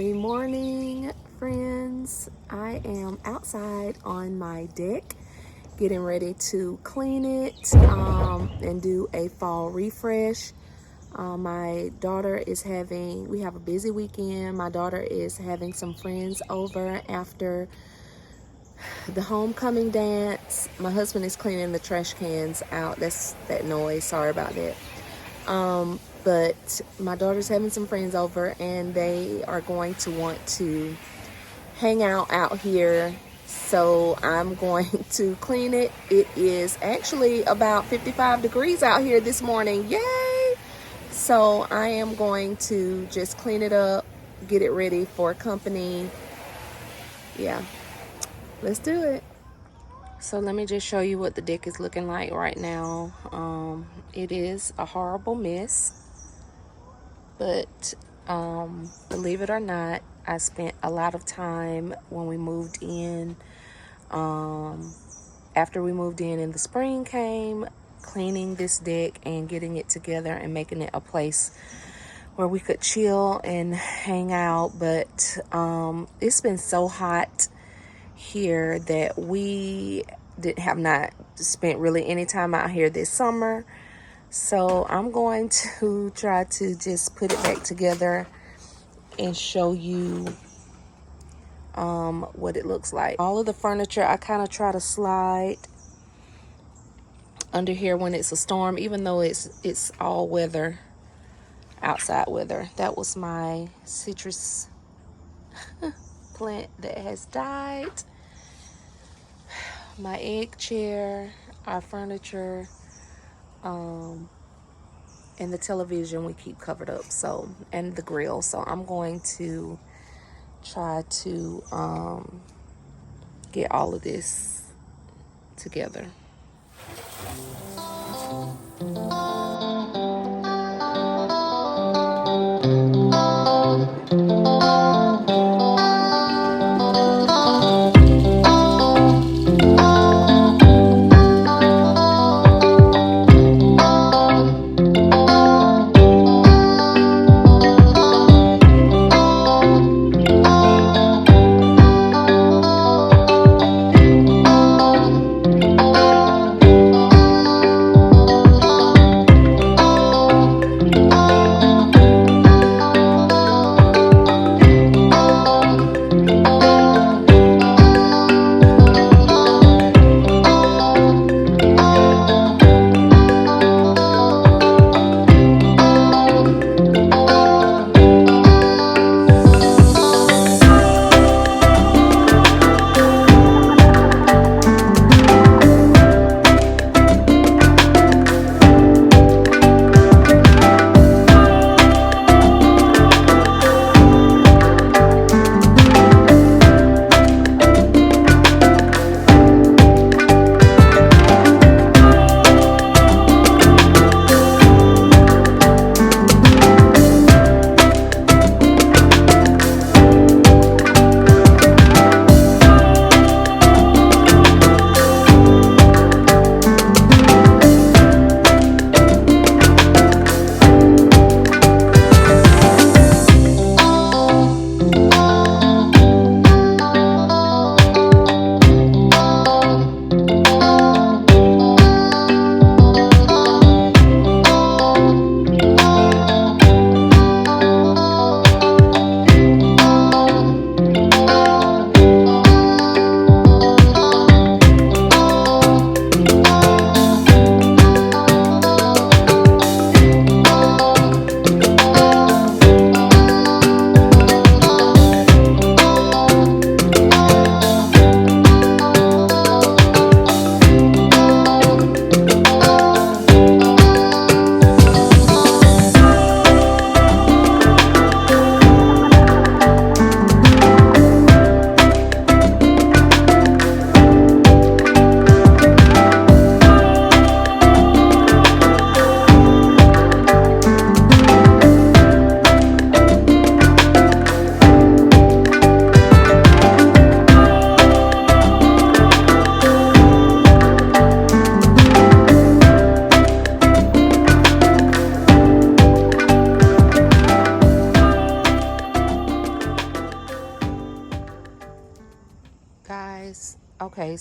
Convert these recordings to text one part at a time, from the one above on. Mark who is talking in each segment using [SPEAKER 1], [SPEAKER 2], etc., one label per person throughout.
[SPEAKER 1] Good morning, friends. I am outside on my deck getting ready to clean it and do a fall refresh. My daughter is we have a busy weekend. My daughter is having some friends over after the homecoming dance. My husband is cleaning the trash cans out. That's that noise. Sorry about that. But my daughter's having some friends over and they are going to want to hang out here. So I'm going to clean it. It is actually about 55 degrees out here this morning. Yay! So I am going to just clean it up, get it ready for company. Yeah, let's do it. So let me just show you what the deck is looking like right now. It is a horrible mess. But believe it or not, I spent a lot of time when we moved in. After we moved in and the spring came, cleaning this deck and getting it together and making it a place where we could chill and hang out. But it's been so hot here that we have not spent really any time out here this summer. So I'm going to try to just put it back together and show you what it looks like. All of the furniture I kind of try to slide under here when it's a storm, even though it's all weather, outside weather. That was my citrus plant that has died. My egg chair, our furniture, and the television we keep covered up, so, and the grill. So I'm going to try to get all of this together.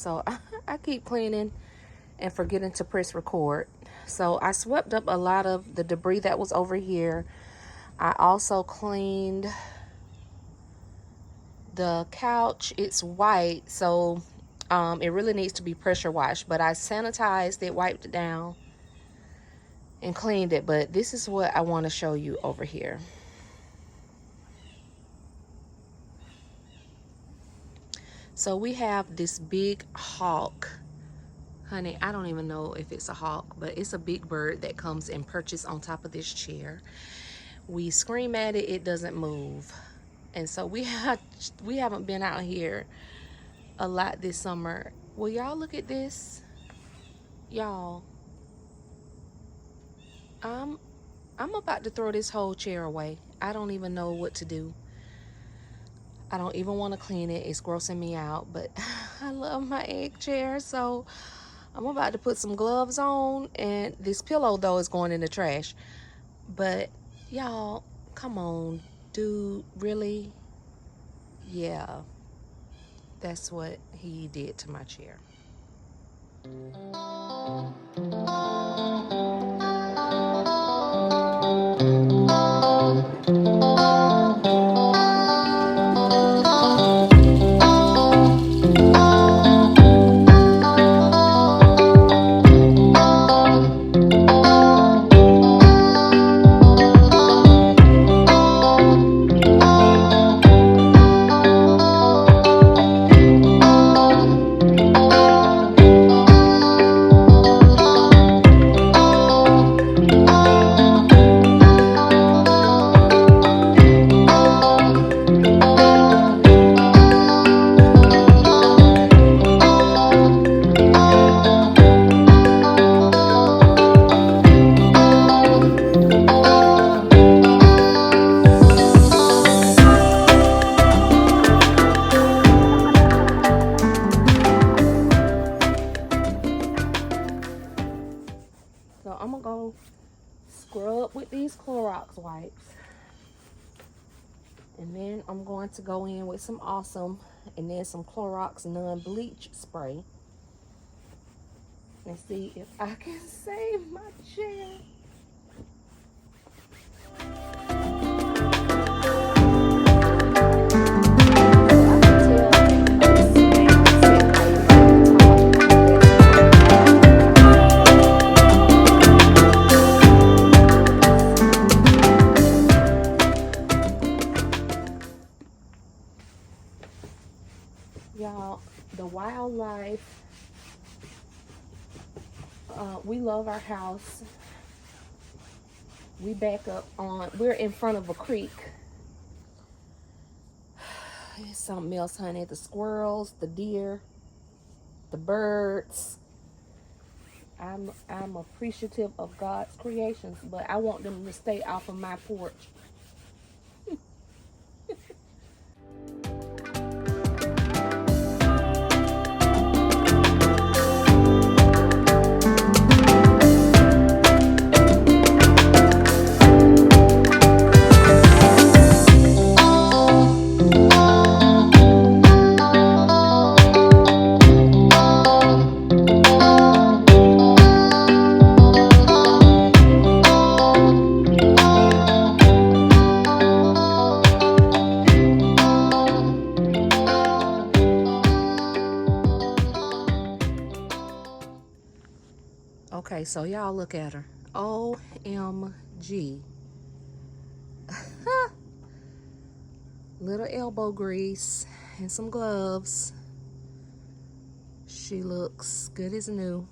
[SPEAKER 1] So I keep cleaning and forgetting to press record. So I swept up a lot of the debris that was over here. I also cleaned the couch. It's white, so it really needs to be pressure washed, but I sanitized it, wiped it down, and cleaned it. But this is what I want to show you over here. So we have this big hawk. Honey, I don't even know if it's a hawk, but it's a big bird that comes and perches on top of this chair. We scream at it, it doesn't move. And so we haven't been out here a lot this summer. Well, y'all look at this. Y'all, I'm about to throw this whole chair away. I don't even know what to do. I don't even want to clean it. It's grossing me out, but I love my egg chair, so I'm about to put some gloves on, and this pillow though is going in the trash. But y'all, come on, dude, really? Yeah, that's what he did to my chair. So I'm gonna go scrub with these Clorox wipes, and then I'm going to go in with some Awesome and then some Clorox non-bleach spray and see if I can save my chair. Y'all, the wildlife, we love our house. We back up on, we're in front of a creek. It's something else, honey. The squirrels, the deer, the birds. I'm appreciative of God's creations, but I want them to stay off of my porch. Okay, so y'all look at her. OMG. Little elbow grease and some gloves. She looks good as new.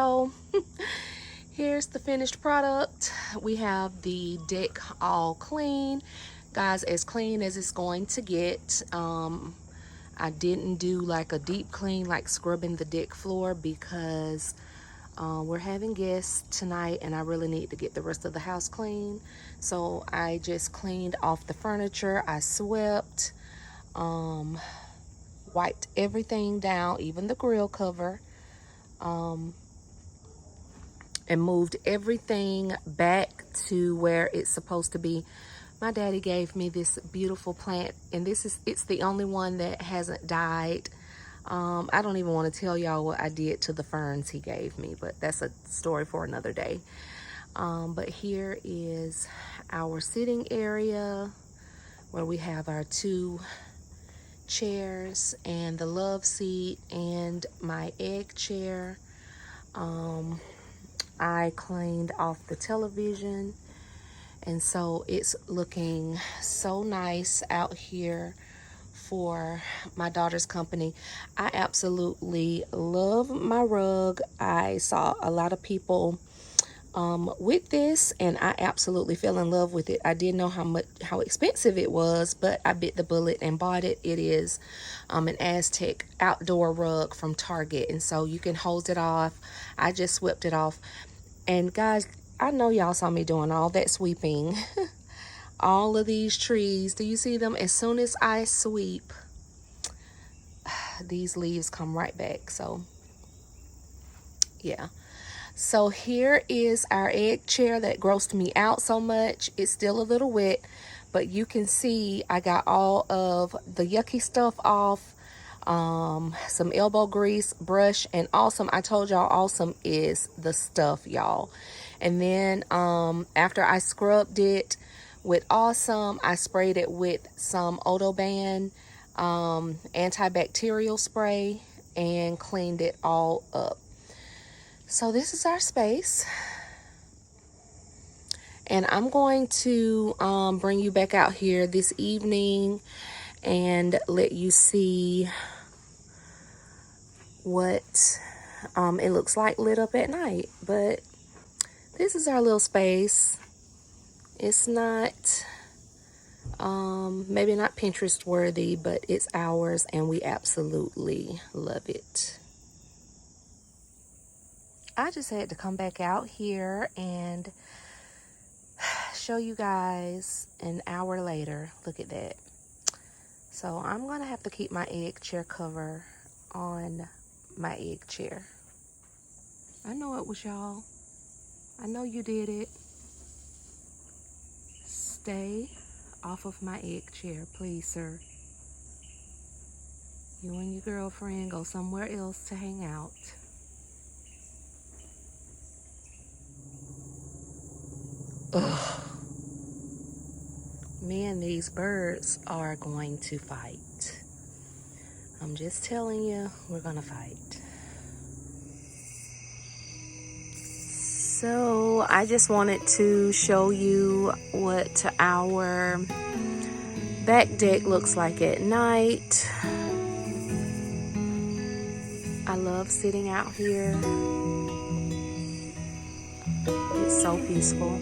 [SPEAKER 1] So here's the finished product. We have the deck all clean, guys, as clean as it's going to get. I didn't do like a deep clean, like scrubbing the deck floor, because we're having guests tonight and I really need to get the rest of the house clean. So I just cleaned off the furniture. I swept, wiped everything down, even the grill cover, and moved everything back to where it's supposed to be. My daddy gave me this beautiful plant, and it's the only one that hasn't died. I don't even want to tell y'all what I did to the ferns he gave me, but that's a story for another day. But here is our sitting area where we have our 2 chairs and the love seat and my egg chair. I cleaned off the television, and so it's looking so nice out here for my daughter's company. I absolutely love my rug. I saw a lot of people with this, and I absolutely fell in love with it. I didn't know how expensive it was, but I bit the bullet and bought it. It is an Aztec outdoor rug from Target, and so you can hose it off. I just swept it off. And guys, I know y'all saw me doing all that sweeping. All of these trees, do you see them? As soon as I sweep, these leaves come right back. So yeah. So here is our egg chair that grossed me out so much. It's still a little wet, but you can see I got all of the yucky stuff off. Some elbow grease, brush, and Awesome. I told y'all Awesome is the stuff, y'all. And then after I scrubbed it with Awesome, I sprayed it with some Odoban antibacterial spray and cleaned it all up. So this is our space, and I'm going to bring you back out here this evening and let you see what it looks like lit up at night. But this is our little space. It's not maybe not Pinterest worthy, but it's ours and we absolutely love it. I just had to come back out here and show you guys an hour later. Look at that. So I'm gonna have to keep my egg chair cover on my egg chair. I know it was y'all. I know you did it. Stay off of my egg chair, please, sir. You and your girlfriend go somewhere else to hang out. Ugh. Me and these birds are going to fight. I'm just telling you, we're gonna fight. So I just wanted to show you what our back deck looks like at night. I love sitting out here. It's so peaceful.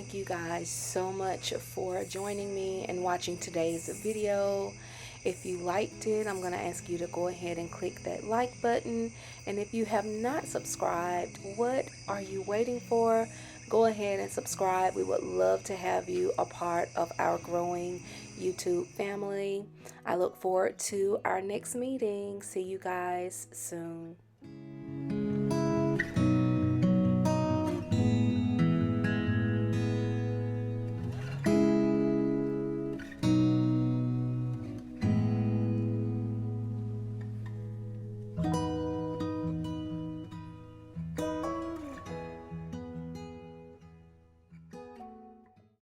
[SPEAKER 1] thank you guys so much for joining me and watching today's video. If you liked it, I'm going to ask you to go ahead and click that like button. And if you have not subscribed, what are you waiting for? Go ahead and subscribe. We would love to have you a part of our growing YouTube family. I look forward to our next meeting. See you guys soon.